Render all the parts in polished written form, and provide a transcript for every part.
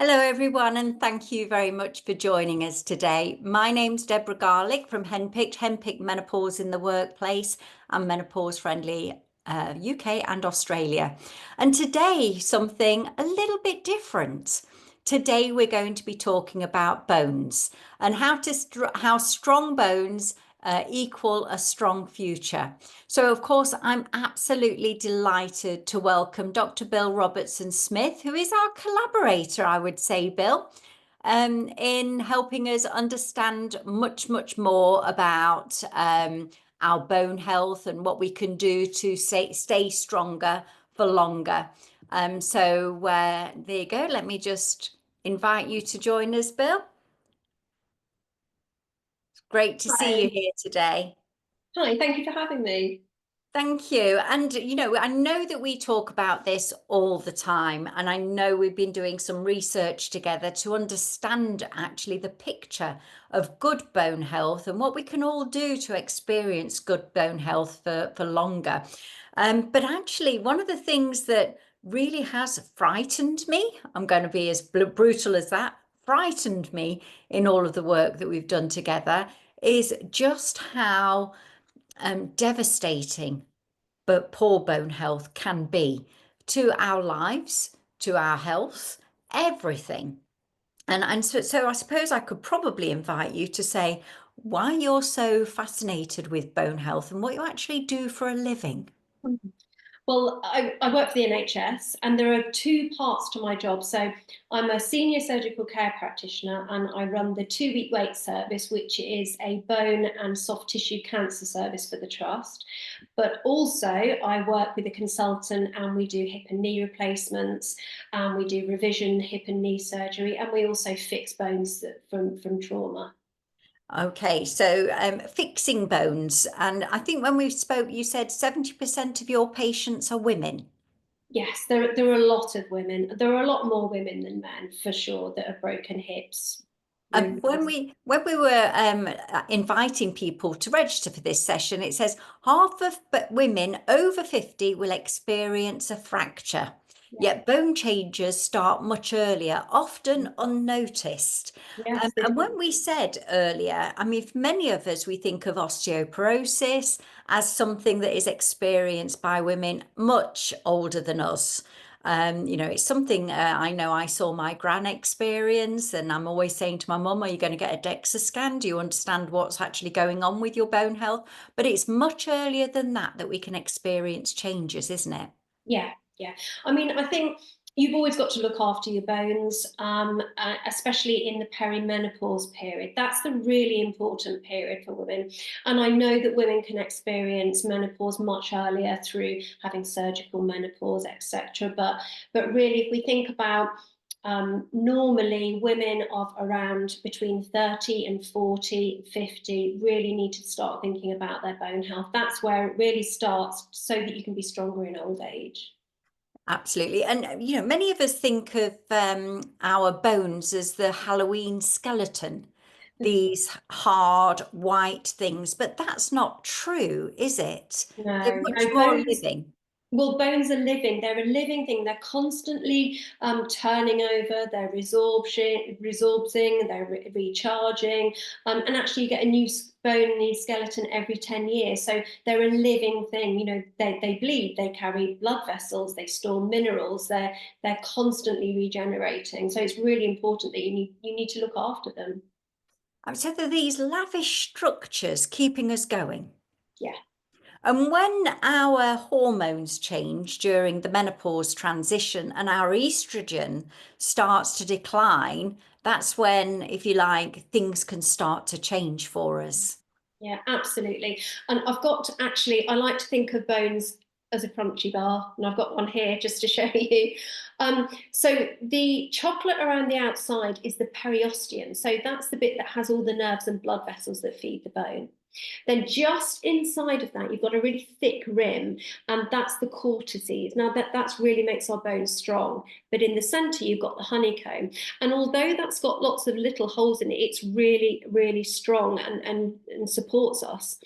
Hello, everyone, and thank you very much for joining us today. My name's Deborah Garlick from Henpicked Menopause in the Workplace and Menopause Friendly UK and Australia. And today, something a little bit different. Today, we're going to be talking about bones and how strong bones equal a strong future. So, of course, I'm absolutely delighted to welcome Dr. Bill Robertson-Smith, who is our collaborator, I would say, Bill, in helping us understand much more about our bone health and what we can do to stay stronger for longer. There you go. Let me just invite you to join us, Bill. It's great to see you here today. Hi, thank you for having me. Thank you. And, I know that we talk about this all the time, and I know we've been doing some research together to understand actually the picture of good bone health and what we can all do to experience good bone health for longer. But actually, one of the things that really has frightened me, I'm going to be as brutal as that, frightened me in all of the work that we've done together, is just how devastating but poor bone health can be to our lives, to our health, everything. So I suppose I could probably invite you to say why you're so fascinated with bone health and what you actually do for a living. Well, I work for the NHS, and there are two parts to my job. So I'm a senior surgical care practitioner, and I run the 2 week wait service, which is a bone and soft tissue cancer service for the trust. But also, I work with a consultant, and we do hip and knee replacements, and we do revision hip and knee surgery, and we also fix bones from trauma. Okay, so fixing bones. And I think when we spoke, you said 70% of your patients are women. Yes, there are a lot of women. There are a lot more women than men, for sure, that have broken hips. When we were inviting people to register for this session, it says half of women over 50 will experience a fracture. Yeah. Yet bone changes start much earlier, often unnoticed. Yes, they And do. when we said earlier, I mean, for many of us, we think of osteoporosis as something that is experienced by women much older than us. It's something I know I saw my gran experience, and I'm always saying to my mum, are you going to get a DEXA scan? Do you understand what's actually going on with your bone health? But it's much earlier than that we can experience changes, isn't it? Yeah, yeah. I mean, I think you've always got to look after your bones, especially in the perimenopause period. That's the really important period for women. And I know that women can experience menopause much earlier through having surgical menopause, etc. But really, if we think about normally women of around between 30 and 40, 50 really need to start thinking about their bone health. That's where it really starts so that you can be stronger in old age. Absolutely. And, many of us think of our bones as the Halloween skeleton, these hard white things, but that's not true, is it? They're No, much no, more bones. living. Well, bones are living. They're a living thing. They're constantly turning over. They're resorbing. They're recharging. And actually, you get a new bone, new skeleton every 10 years. So they're a living thing. You know, they bleed. They carry blood vessels. They store minerals. They're constantly regenerating. So it's really important that you need to look after them. So there are these lavish structures keeping us going. Yeah. And when our hormones change during the menopause transition and our estrogen starts to decline, that's when, if you like, things can start to change for us. Yeah, absolutely. And I've got actually, I like to think of bones as a crunchy bar, and I've got one here just to show you. So the chocolate around the outside is the periosteum. So that's the bit that has all the nerves and blood vessels that feed the bone. Then just inside of that, you've got a really thick rim, and that's the cortices. Now that's really makes our bones strong. But in the center, you've got the honeycomb. And although that's got lots of little holes in it, it's really, really strong and supports us.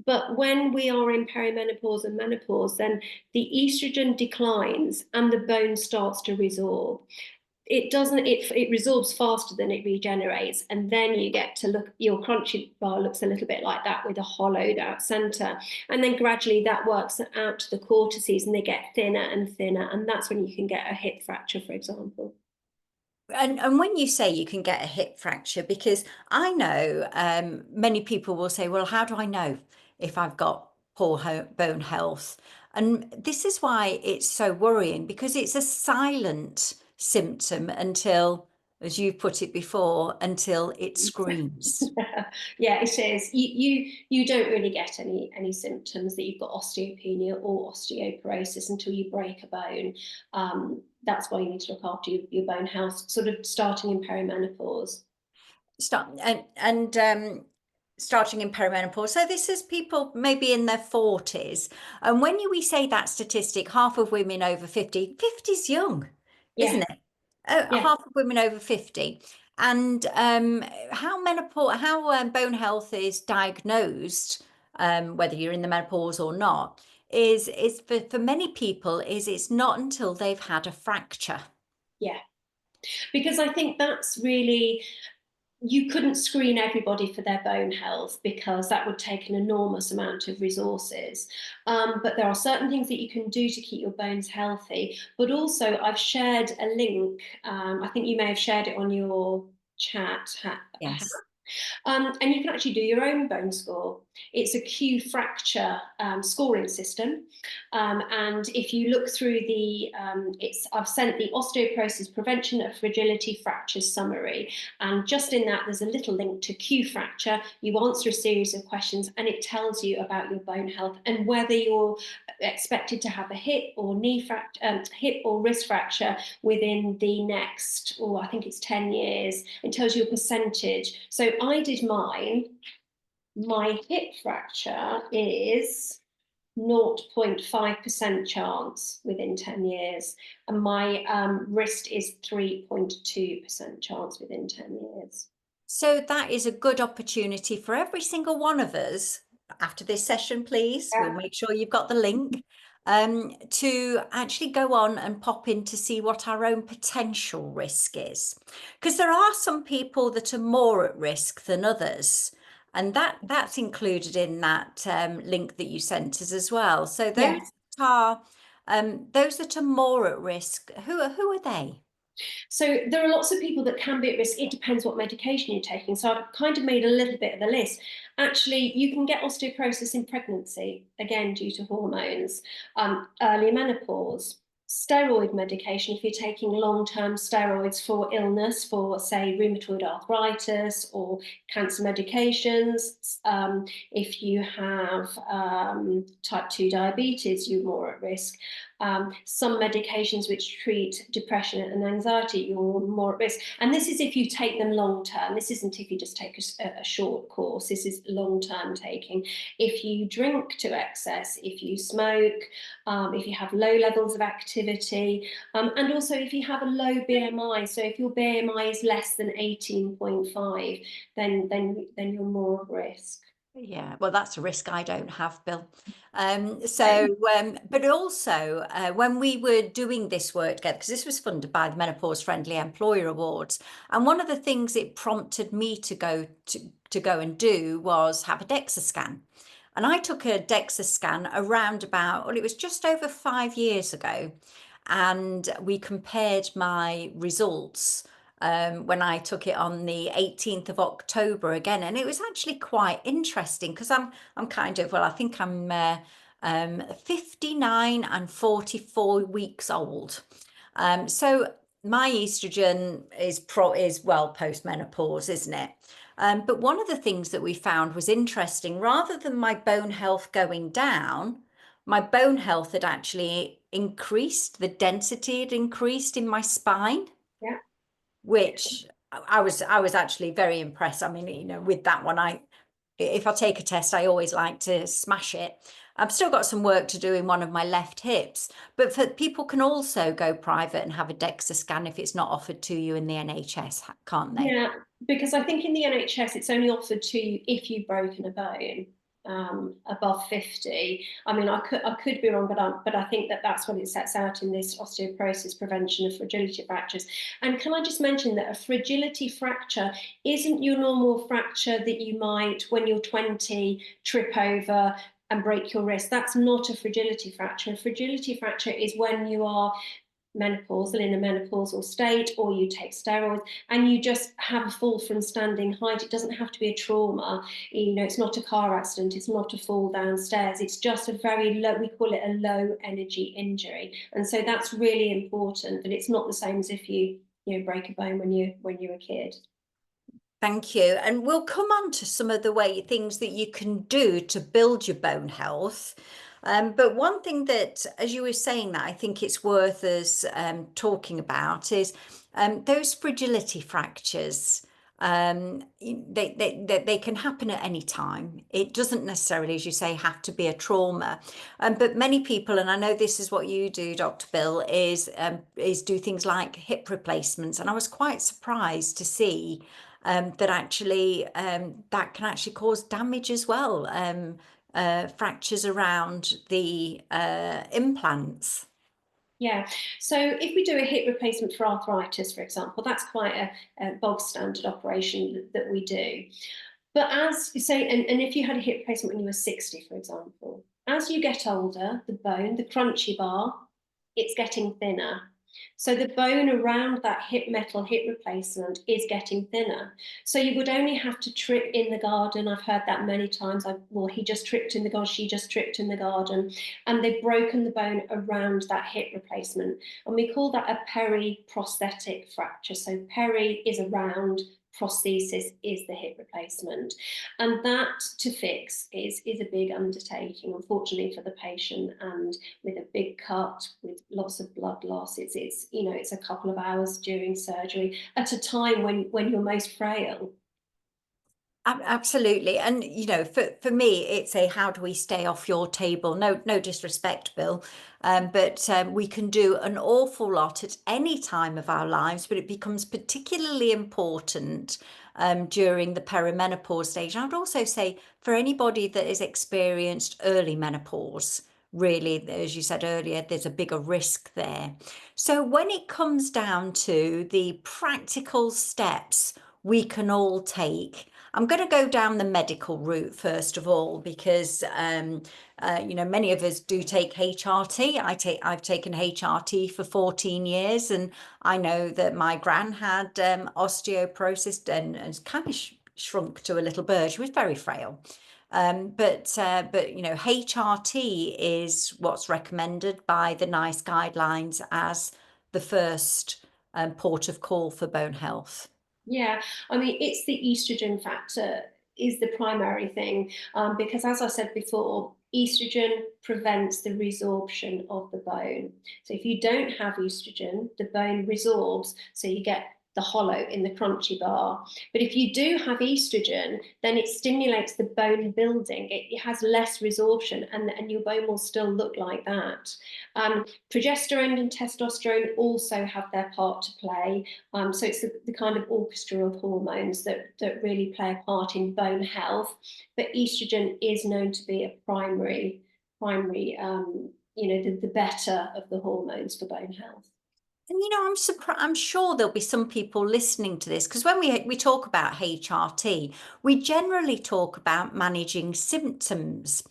But when we are in perimenopause and menopause, then the estrogen declines and the bone starts to resorb. it doesn't, it resorbs faster than it regenerates, and then you get to look, your crunchy bar looks a little bit like that with a hollowed out center, and then gradually that works out to the cortices and they get thinner and thinner, and that's when you can get a hip fracture, for example. And when you say you can get a hip fracture, because I know many people will say, well, how do I know if I've got poor bone health? And this is why it's so worrying, because it's a silent symptom until, as you put it before, until it screams. Yeah, it is. You don't really get any symptoms that you've got osteopenia or osteoporosis until you break a bone. That's why you need to look after your bone health, sort of starting in perimenopause. Starting in perimenopause. So this is people maybe in their 40s. And when we say that statistic, half of women over 50, 50 is young, Yeah, isn't it? yeah. Half of women over 50. And how bone health is diagnosed, whether you're in the menopause or not, is for many people is it's not until they've had a fracture. Yeah, because I think that's really, you couldn't screen everybody for their bone health because that would take an enormous amount of resources. But there are certain things that you can do to keep your bones healthy. But also, I've shared a link. I think you may have shared it on your chat. Yes. And you can actually do your own bone score. It's a Q fracture scoring system. And if you look through I've sent the osteoporosis prevention of fragility fractures summary. And just in that, there's a little link to Q fracture. You answer a series of questions and it tells you about your bone health and whether you're expected to have a hip or hip or wrist fracture within the next, I think it's 10 years. It tells you a percentage. So I did mine. My hip fracture is 0.5% chance within 10 years, and my wrist is 3.2% chance within 10 years. So that is a good opportunity for every single one of us. After this session, please, we'll make sure you've got the link to actually go on and pop in to see what our own potential risk is. Because there are some people that are more at risk than others. And that's included in that link that you sent us as well. So Yeah. those that are more at risk, who are they? So there are lots of people that can be at risk. It depends what medication you're taking. So I've kind of made a little bit of a list. Actually, you can get osteoporosis in pregnancy, again, due to hormones, early menopause, steroid medication, if you're taking long-term steroids for illness, for, say, rheumatoid arthritis or cancer medications. If you have type 2 diabetes, you're more at risk. Some medications which treat depression and anxiety, you're more at risk. And this is if you take them long term. This isn't if you just take a short course. This is long term taking. If you drink to excess, if you smoke, if you have low levels of activity, and also if you have a low BMI. So if your BMI is less than 18.5, then you're more at risk. Yeah, well, that's a risk I don't have, Bill. But also when we were doing this work together, because this was funded by the Menopause Friendly Employer Awards, and one of the things it prompted me to go and do was have a DEXA scan. And I took a DEXA scan around about, well, it was just over 5 years ago, and we compared my results when I took it on the 18th of October again. And it was actually quite interesting because I'm kind of, well, I think I'm 59 and 44 weeks old. So my estrogen is post-menopause, isn't it? But one of the things that we found was interesting, rather than my bone health going down, my bone health had actually increased, the density had increased in my spine. Yeah. Which I was actually very impressed. I mean, with that one, if I take a test, I always like to smash it. I've still got some work to do in one of my left hips, but people can also go private and have a DEXA scan if it's not offered to you in the NHS, can't they? Yeah, because I think in the NHS it's only offered to you if you've broken a bone. above 50. I mean, I could be wrong, but I think that that's what it sets out in this osteoporosis prevention of fragility fractures. And can I just mention that a fragility fracture isn't your normal fracture that you might, when you're 20, trip over and break your wrist. That's not a fragility fracture. A fragility fracture is when you are menopausal, in a menopausal state, or you take steroids and you just have a fall from standing height. It doesn't have to be a trauma. You know, it's not a car accident, it's not a fall downstairs, it's just a very low, we call it a low energy injury. And so that's really important, that it's not the same as if you break a bone when you're a kid. Thank you. And we'll come on to some of the things that you can do to build your bone health. But one thing that, as you were saying, that I think it's worth us talking about is those fragility fractures. They can happen at any time. It doesn't necessarily, as you say, have to be a trauma. But many people, and I know this is what you do, Dr. Bill, is do things like hip replacements. And I was quite surprised to see that actually that can actually cause damage as well, fractures around the implants. Yeah, so if we do a hip replacement for arthritis, for example, that's quite a bog standard operation that we do. But as you say, and if you had a hip replacement when you were 60, for example, as you get older, the bone, the crunchy bar, it's getting thinner. So the bone around that metal hip replacement is getting thinner. So you would only have to trip in the garden. I've heard that many times. Well, he just tripped in the garden, she just tripped in the garden, and they've broken the bone around that hip replacement. And we call that a peri-prosthetic fracture. So peri is around, prosthesis is the hip replacement, and that to fix is a big undertaking, unfortunately, for the patient, and with a big cut, with lots of blood loss. It's it's a couple of hours during surgery at a time when you're most frail. Absolutely. And, for me, it's a how do we stay off your table? No disrespect, Bill. But we can do an awful lot at any time of our lives, but it becomes particularly important during the perimenopause stage. And I would also say for anybody that has experienced early menopause, really, as you said earlier, there's a bigger risk there. So when it comes down to the practical steps we can all take, I'm going to go down the medical route first of all, because many of us do take HRT. I've taken HRT for 14 years, and I know that my gran had osteoporosis and kind of shrunk to a little bird. She was very frail. But HRT is what's recommended by the NICE guidelines as the first port of call for bone health. Yeah, I mean, it's the estrogen factor is the primary thing, because as I said before, estrogen prevents the resorption of the bone. So if you don't have estrogen, the bone resorbs, so you get the hollow in the crunchy bar. But if you do have estrogen, then it stimulates the bone building. It has less resorption, and your bone will still look like that. Progesterone and testosterone also have their part to play. So it's the kind of orchestra of hormones that really play a part in bone health. But estrogen is known to be a primary, the better of the hormones for bone health. And I'm surprised. I'm sure there'll be some people listening to this, because when we talk about HRT, we generally talk about managing symptoms,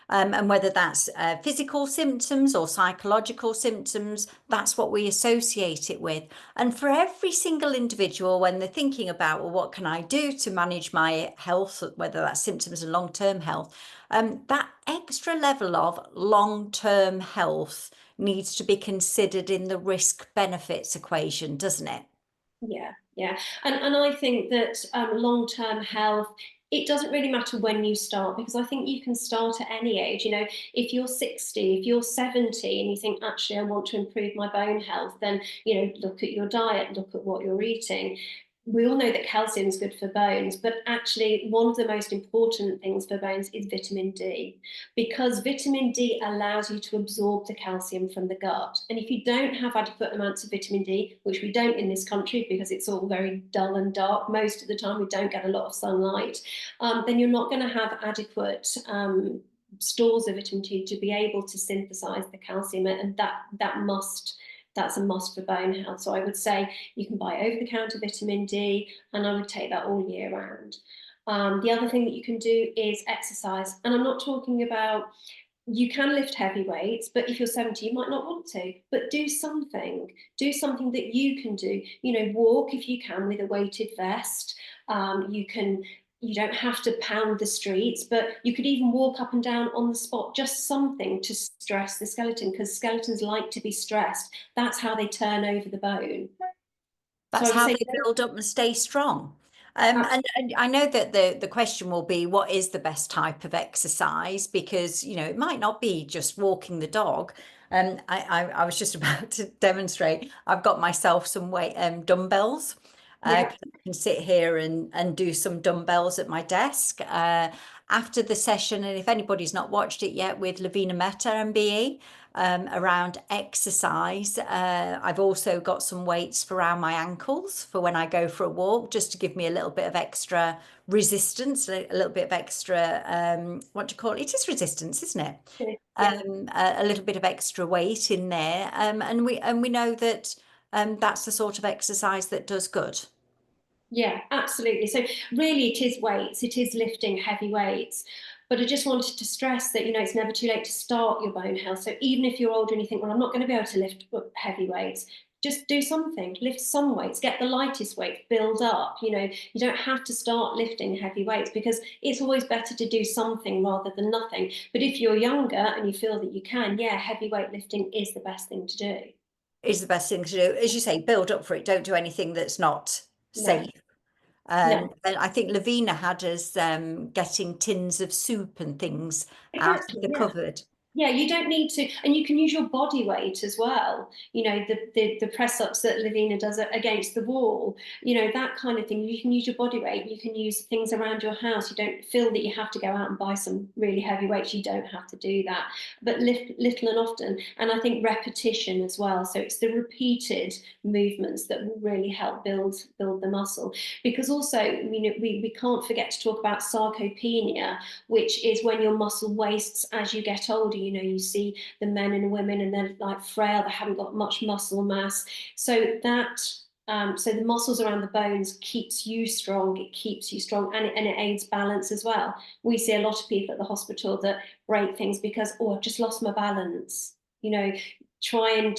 and whether that's physical symptoms or psychological symptoms, that's what we associate it with. And for every single individual, when they're thinking about, well, what can I do to manage my health, whether that's symptoms and long-term health, that extra level of long-term health needs to be considered in the risk benefits equation, doesn't it? Yeah. And I think that long-term health, it doesn't really matter when you start, because I think you can start at any age. If you're 60, if you're 70 and you think, actually, I want to improve my bone health, then, look at your diet, look at what you're eating. we all know that calcium is good for bones, but actually one of the most important things for bones is vitamin D, because vitamin D allows you to absorb the calcium from the gut. And if you don't have adequate amounts of vitamin D, which we don't in this country because it's all very dull and dark, most of the time we don't get a lot of sunlight, then you're not going to have adequate stores of vitamin D to be able to synthesize the calcium, and that's a must for bone health. So I would say you can buy over-the-counter vitamin D, and I would take that all year round. The other thing that you can do is exercise. And I'm not talking about, you can lift heavy weights, but if you're 70, you might not want to. But do something. Do something that you can do. You know, walk if you can with a weighted vest. You don't have to pound the streets, but you could even walk up and down on the spot, just something to stress the skeleton, because skeletons like to be stressed. That's how they turn over the bone. That's So I would how say, they build up and stay strong. And I know that the question will be, what is the best type of exercise? Because, you know, it might not be just walking the dog. I was just about to demonstrate. I've got myself some weight dumbbells. yeah, 'Cause I can sit here and do some dumbbells at my desk. After the session, and if anybody's not watched it yet, with Lavina Mehta MBE, around exercise. I've also got some weights for around my ankles for when I go for a walk, just to give me a little bit of extra resistance, a little bit of extra, what do you call it? It is resistance, isn't it? yeah. A little bit of extra weight in there. And we know that that's the sort of exercise that does good. Yeah, absolutely. So really it is weights, it is lifting heavy weights. But I just wanted to stress that, you know, it's never too late to start your bone health. So even if you're older and you think, well, I'm not going to be able to lift heavy weights, just do something, lift some weights, get the lightest weight, build up. You know, you don't have to start lifting heavy weights, because it's always better to do something rather than nothing. But if you're younger and you feel that you can, yeah, heavy weight lifting is the best thing to do. Is the best thing to do. As you say, build up for it. Don't do anything that's not No, safe. no, And I think Lavina had us getting tins of soup and things out of exactly. the Yeah. cupboard. Yeah, you don't need to, and you can use your body weight as well. You know, the press ups that Lavina does against the wall, you know, that kind of thing. You can use your body weight. You can use things around your house. You don't feel that you have to go out and buy some really heavy weights. You don't have to do that, but lift little and often. And I think repetition as well. So it's the repeated movements that will really help build the muscle. Because also, you know, we can't forget to talk about sarcopenia, which is when your muscle wastes as you get older. You know, you see the men and women, and they're like frail, they haven't got much muscle mass. So so the muscles around the bones keeps you strong, it keeps you strong, and it aids balance as well. We see a lot of people at the hospital that break things because, oh, I've just lost my balance. You know, try and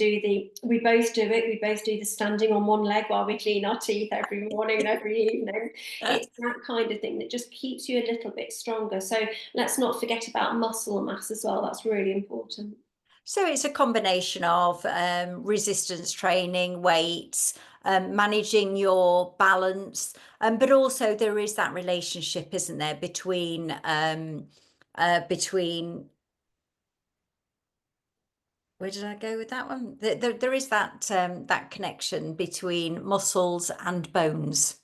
we both do it, we both do the standing on one leg while we clean our teeth every morning and every evening. It's that kind of thing that just keeps you a little bit stronger. So let's not forget about muscle mass as well. That's really important. So it's a combination of resistance training, weights, managing your balance, but also there is that relationship, isn't there, between where did I go with that one? There is that connection between muscles and bones.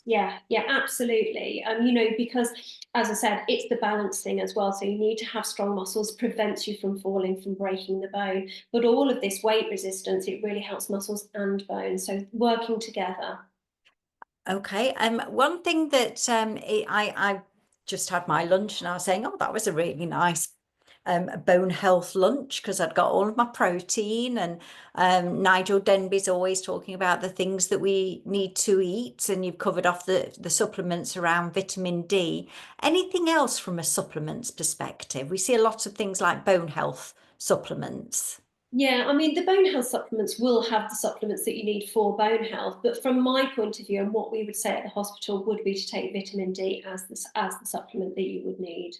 Yeah, absolutely. You know, because as I said, it's the balance thing as well. So you need to have strong muscles, prevents you from falling, from breaking the bone. But all of this weight resistance, it really helps muscles and bones. So working together. Okay. One thing that I just had my lunch, and I was saying, oh, that was a really nice bone health lunch, because I'd got all of my protein, and Nigel Denby's always talking about the things that we need to eat, and you've covered off the supplements around vitamin D. Anything else from a supplements perspective? We see a lot of things like bone health supplements. Yeah, I mean, the bone health supplements will have the supplements that you need for bone health, but from my point of view, and what we would say at the hospital would be to take vitamin D as the supplement that you would need.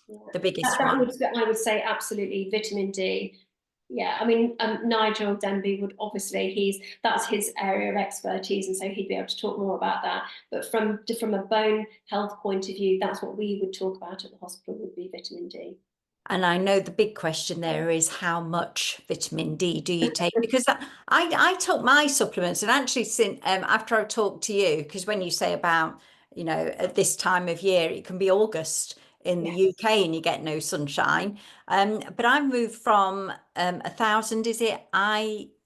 Yeah. The biggest That one. would, I would say absolutely vitamin D. Yeah, I mean, Nigel Denby would obviously, that's his area of expertise, and so he'd be able to talk more about that. But from a bone health point of view, that's what we would talk about at the hospital, would be vitamin D. And I know the big question there is how much vitamin D do you take? Because I took my supplements, and actually since after I talked to you, because when you say about, at this time of year, it can be August in the Yes. UK and you get no sunshine. But I moved from 1,000, is it?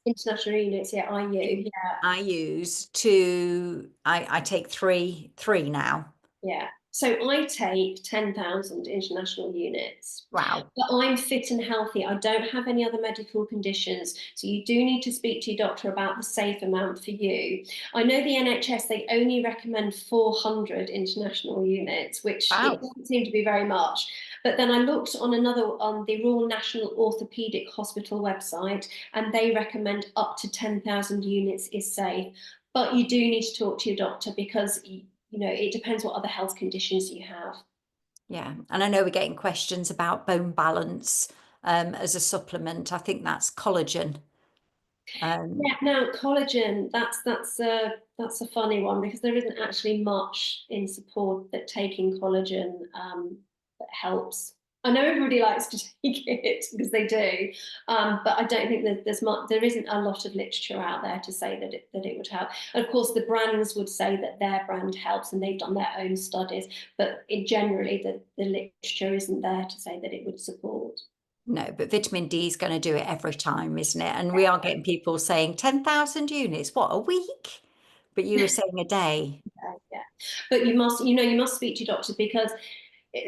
International units, yeah, IU, yeah. I use to I take three now. Yeah. So I take 10,000 international units. Wow. But I'm fit and healthy. I don't have any other medical conditions. So you do need to speak to your doctor about the safe amount for you. I know the NHS, they only recommend 400 international units, which it Wow. doesn't seem to be very much. But then I looked on the Royal National Orthopaedic Hospital website, and they recommend up to 10,000 units is safe. But you do need to talk to your doctor because it depends what other health conditions you have. Yeah, and I know we're getting questions about bone balance as a supplement. I think that's collagen. Yeah, now collagen, that's a funny one because there isn't actually much in support that taking collagen that helps. I know everybody likes to take it because they do, but I don't think that there isn't a lot of literature out there to say that it would help. And of course, the brands would say that their brand helps, and they've done their own studies, but generally the literature isn't there to say that it would support. No, but vitamin D is going to do it every time, isn't it? And we are getting people saying 10,000 units, what, a week? But you were saying a day. Yeah, but you must speak to your doctor because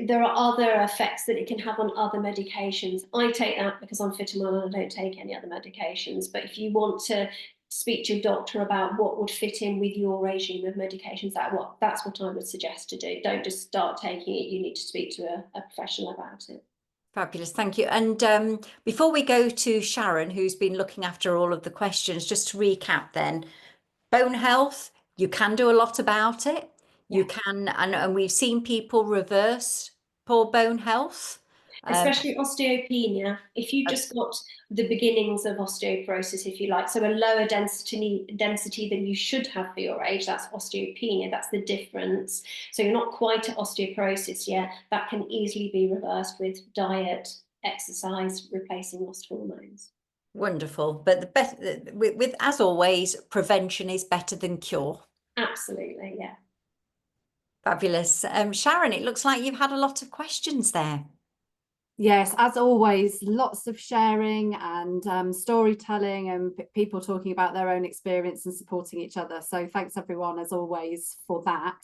there are other effects that it can have on other medications. I take that because I'm fit and well and I don't take any other medications. But if you want to speak to your doctor about what would fit in with your regime of medications, that's what I would suggest to do. Don't just start taking it. You need to speak to a professional about it. Fabulous, thank you. And before we go to Sharon, who's been looking after all of the questions, just to recap then, bone health, you can do a lot about it. You Yes. can, and we've seen people reverse poor bone health. Especially osteopenia. If you've just got the beginnings of osteoporosis, if you like, so a lower density than you should have for your age, that's osteopenia, that's the difference. So you're not quite at osteoporosis yet. That can easily be reversed with diet, exercise, replacing lost hormones. Wonderful. But the best, with as always, prevention is better than cure. Absolutely, yeah. Fabulous. Sharon, it looks like you've had a lot of questions there. Yes, as always, lots of sharing and storytelling and people talking about their own experience and supporting each other. So thanks everyone, as always, for that.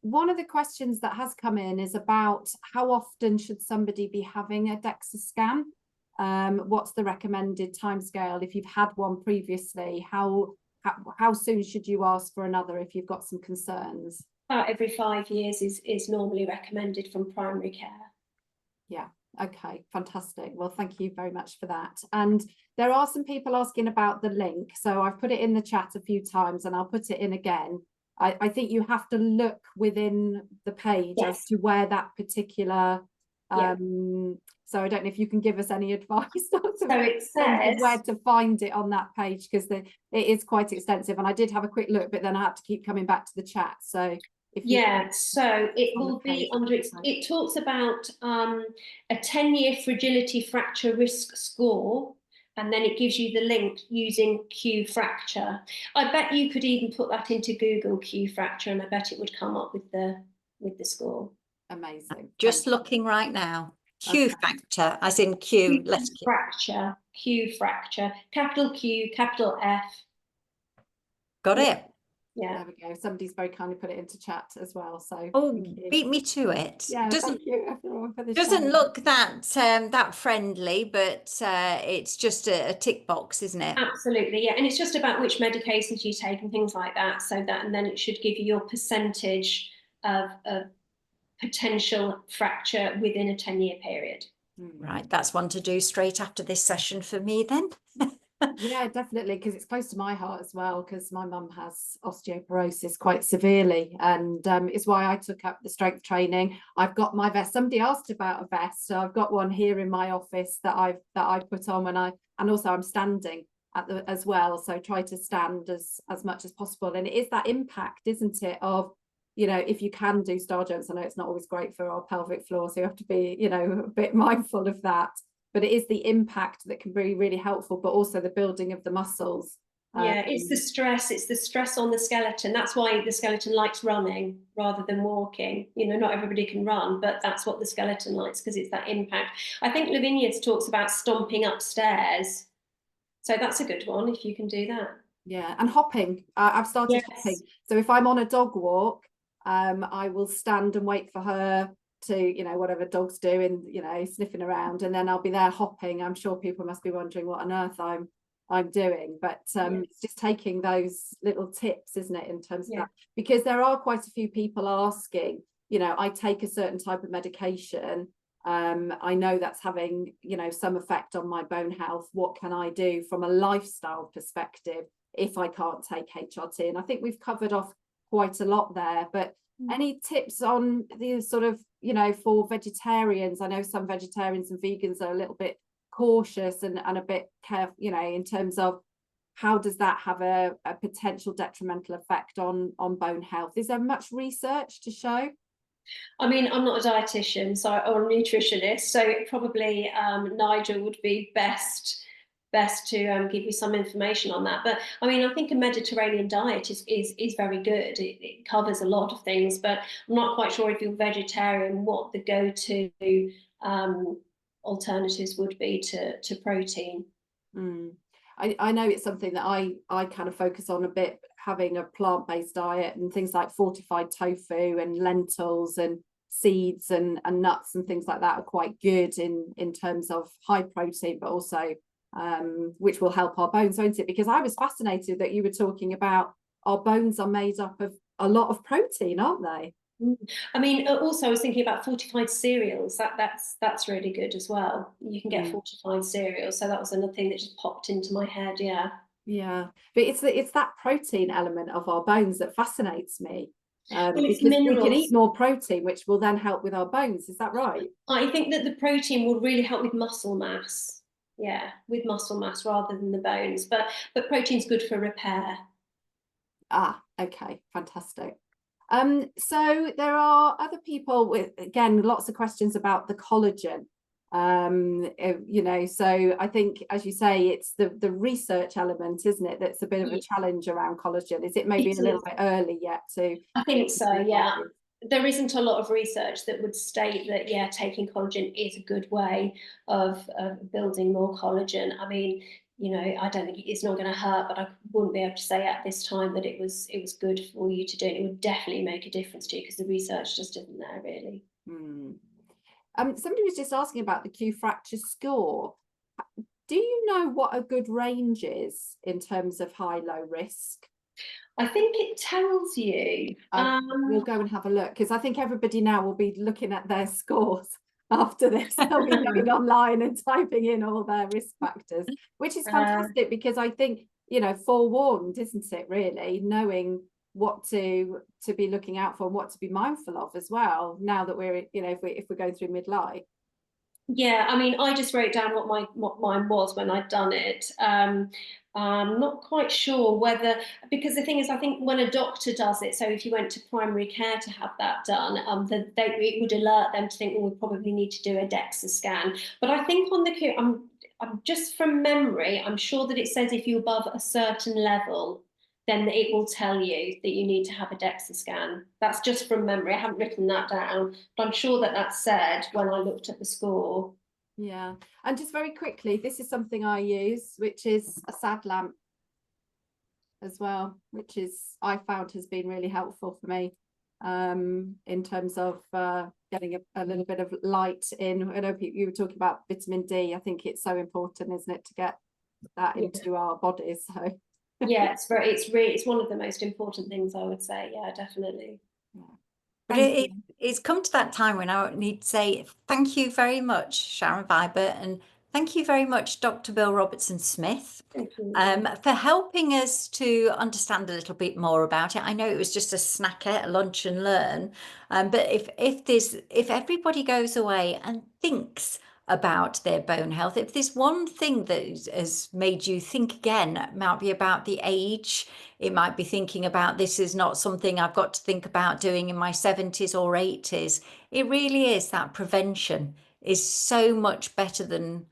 One of the questions that has come in is about how often should somebody be having a DEXA scan? What's the recommended timescale? If you've had one previously, how soon should you ask for another if you've got some concerns? About every 5 years is normally recommended from primary care. Yeah, okay, fantastic. Well, thank you very much for that. And there are some people asking about the link. So I've put it in the chat a few times and I'll put it in again. I think you have to look within the page Yes. as to where that particular Yeah. So I don't know if you can give us any advice So it says where to find it on that page, because it is quite extensive, and I did have a quick look, but then I had to keep coming back to the chat. So so it will be under it talks about a 10-year fragility fracture risk score, and then it gives you the link using Q fracture. I bet you could even put that into Google Q fracture, and I bet it would come up with the score. Amazing. Just looking right now. Q factor, as in Q. Let's fracture. Q fracture. Capital Q, capital F. Got it. Yeah. There we go. Somebody's very kindly put it into chat as well. So beat me to it. Yeah, thank you everyone for this. Doesn't look that friendly, but it's just a tick box, isn't it? Absolutely, yeah. And it's just about which medications you take and things like that. And then it should give you your percentage of potential fracture within a 10-year period. Right, that's one to do straight after this session for me then. Yeah, definitely, because it's close to my heart as well, because my mum has osteoporosis quite severely, and it's why I took up the strength training. I've got my vest. Somebody asked about a vest, so I've got one here in my office that I put on when and also I'm standing as well, so try to stand as much as possible. And it is that impact, isn't it, of you know, if you can do star jumps, I know it's not always great for our pelvic floor, so you have to be, you know, a bit mindful of that. But it is the impact that can be really helpful, but also the building of the muscles. Yeah, it's the stress on the skeleton. That's why the skeleton likes running rather than walking. You know, not everybody can run, but that's what the skeleton likes, because it's that impact. I think Lavinia's talks about stomping upstairs. So that's a good one if you can do that. Yeah, and hopping. I've started hopping. So if I'm on a dog walk, I will stand and wait for her to, you know, whatever dogs do, and, you know, sniffing around, and then I'll be there hopping. I'm sure people must be wondering what on earth I'm doing, but it's just taking those little tips, isn't it, in terms of that, because there are quite a few people asking, you know, I take a certain type of medication, I know that's having, you know, some effect on my bone health. What can I do from a lifestyle perspective if I can't take HRT? And I think we've covered off quite a lot there, but any tips on the sort of, you know, for vegetarians? I know some vegetarians and vegans are a little bit cautious and a bit careful, you know, in terms of how does that have a potential detrimental effect on bone health? Is there much research to show? I mean, I'm not a dietitian, or a nutritionist, so probably Nigel would be best to give you some information on that. But I mean, I think a Mediterranean diet is very good. It covers a lot of things, but I'm not quite sure if you're vegetarian what the go-to alternatives would be to protein. I know it's something that I kind of focus on a bit, having a plant-based diet, and things like fortified tofu and lentils and seeds and nuts and things like that are quite good in terms of high protein, but also which will help our bones, won't it? Because I was fascinated that you were talking about our bones are made up of a lot of protein, aren't they? I mean, also I was thinking about fortified cereals. That's really good as well. You can get fortified cereals. So that was another thing that just popped into my head. Yeah, but it's that protein element of our bones that fascinates me. Well, it's because we minerals. can eat more protein, which will then help with our bones. Is that right? I think that the protein will really help with muscle mass. Yeah, with muscle mass rather than the bones. But protein's good for repair. Okay, fantastic. So there are other people with, again, lots of questions about the collagen. You know, so I think, as you say, it's the research element, isn't it, that's a bit of a challenge around collagen. Is it maybe a little bit early yet to? I think so, yeah. There isn't a lot of research that would state that, taking collagen is a good way of building more collagen. I mean, you know, I don't think it's not going to hurt, but I wouldn't be able to say at this time that it was good for you to do it. It would definitely make a difference to you, because the research just isn't there really. Somebody was just asking about the Q fracture score. Do you know what a good range is in terms of high-low risk? I think it tells you. We'll go and have a look, because I think everybody now will be looking at their scores after this. They'll be going online and typing in all their risk factors, which is fantastic, because I think, you know, forewarned, isn't it, really, knowing what to be looking out for and what to be mindful of as well, now that we're, you know, if we're going through midlife. Yeah, I mean, I just wrote down what mine was when I'd done it. I'm not quite sure whether, because the thing is, I think when a doctor does it, so if you went to primary care to have that done, it would alert them to think, well, we probably need to do a DEXA scan. But I think on the I'm just from memory, I'm sure that it says if you're above a certain level, then it will tell you that you need to have a DEXA scan. That's just from memory. I haven't written that down, but I'm sure that that's said when I looked at the score. Yeah, and just very quickly, this is something I use, which is a SAD lamp as well, which I found has been really helpful for me in terms of getting a little bit of light in. I know you were talking about vitamin D. I think it's so important, isn't it, to get that into our bodies. So yeah, it's one of the most important things, I would say. Yeah, definitely. But it's come to that time when I need to say thank you very much, Sharon Vibert, and thank you very much, Dr. Bill Robertson-Smith, for helping us to understand a little bit more about it. I know it was just a snacker, a lunch and learn, but if everybody goes away and thinks about their bone health. If there's one thing that has made you think again, it might be about the age. It might be thinking about this is not something I've got to think about doing in my 70s or 80s. It really is that prevention is so much better than,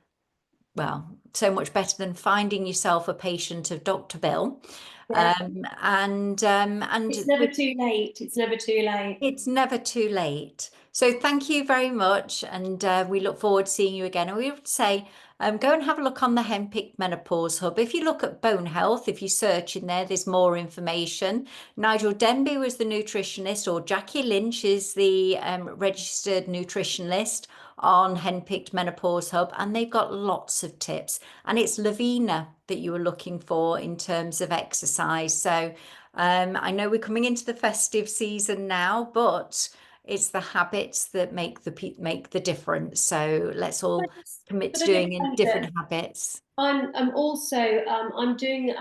well, so much better than finding yourself a patient of Dr. Bill. Yeah. And It's never too late. It's never too late. it's never too late. So thank you very much, and we look forward to seeing you again. And we would say, go and have a look on the Henpicked Menopause Hub. If you look at bone health, if you search in there, there's more information. Nigel Denby was the nutritionist, or Jackie Lynch is the registered nutritionist on Henpicked Menopause Hub, and they've got lots of tips. And it's Lavina that you were looking for in terms of exercise. So I know we're coming into the festive season now, but it's the habits that make the difference. So let's all commit to doing in different habits. I'm also I'm doing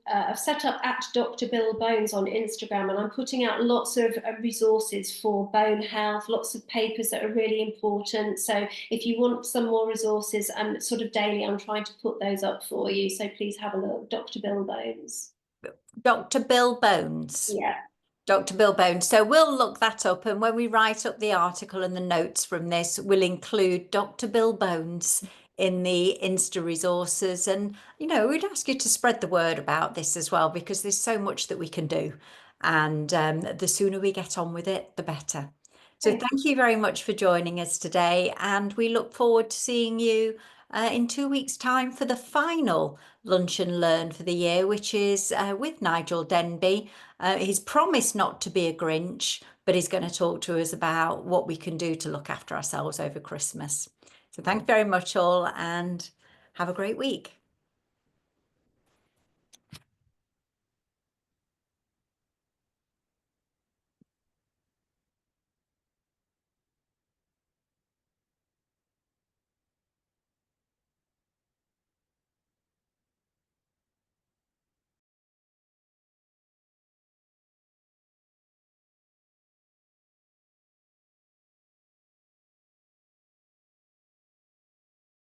I've set up at Dr. Bill Bones on Instagram, and I'm putting out lots of resources for bone health, lots of papers that are really important. So if you want some more resources, sort of daily, I'm trying to put those up for you. So please have a look, Dr. Bill Bones. Dr. Bill Bones. Yeah. Dr. Bill Bones. So we'll look that up, and when we write up the article and the notes from this, we'll include Dr. Bill Bones in the Insta resources. And, you know, we'd ask you to spread the word about this as well, because there's so much that we can do. And the sooner we get on with it, the better. So thank you very much for joining us today. And we look forward to seeing you in 2 weeks' time for the final Lunch and Learn for the year, which is with Nigel Denby. He's promised not to be a Grinch, but he's going to talk to us about what we can do to look after ourselves over Christmas. So thanks very much all, and have a great week.